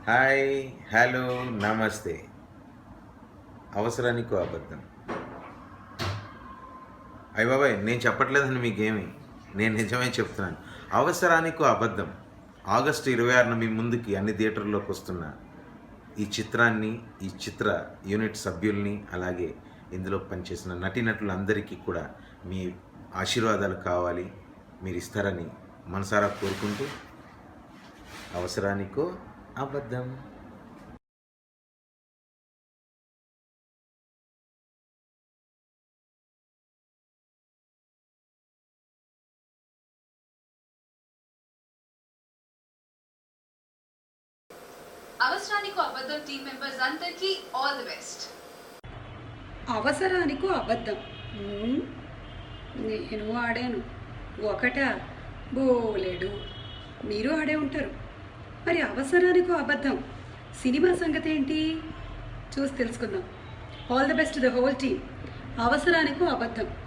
Hi, hello, నమస్తే. అవసరానికో అబద్ధం. అయ్య బాబాయ్, నేను చెప్పట్లేదండి మీకేమి. నేను నిజమే చెప్తున్నాను. అవసరానికో అబద్ధం. ఆగస్టు 26న మీ ముందుకి అన్ని థియేటర్లోకి వస్తున్న ఈ చిత్రాన్ని, ఈ చిత్ర యూనిట్ సభ్యుల్ని, అలాగే ఇందులో పనిచేసిన నటీనటులందరికీ కూడా మీ ఆశీర్వాదాలు కావాలి, మీరు ఇస్తారని మనసారా కోరుకుంటూ, అవసరానికో అబద్ధం. అవసరానికో అబద్ధం టీం మెంబర్స్ అందరికీ ఆల్ ది బెస్ట్. అవసరానికో అబద్ధం. నేను ఆడాను. ఒకటా బోలేడు. మీరు ఆడే ఉంటారు. మరి అవసరానికో అబద్ధం సినిమా సంగతి ఏంటి? చూసి తెలుసుకుందాం. All the best the whole team. అవసరానికో అబద్ధం.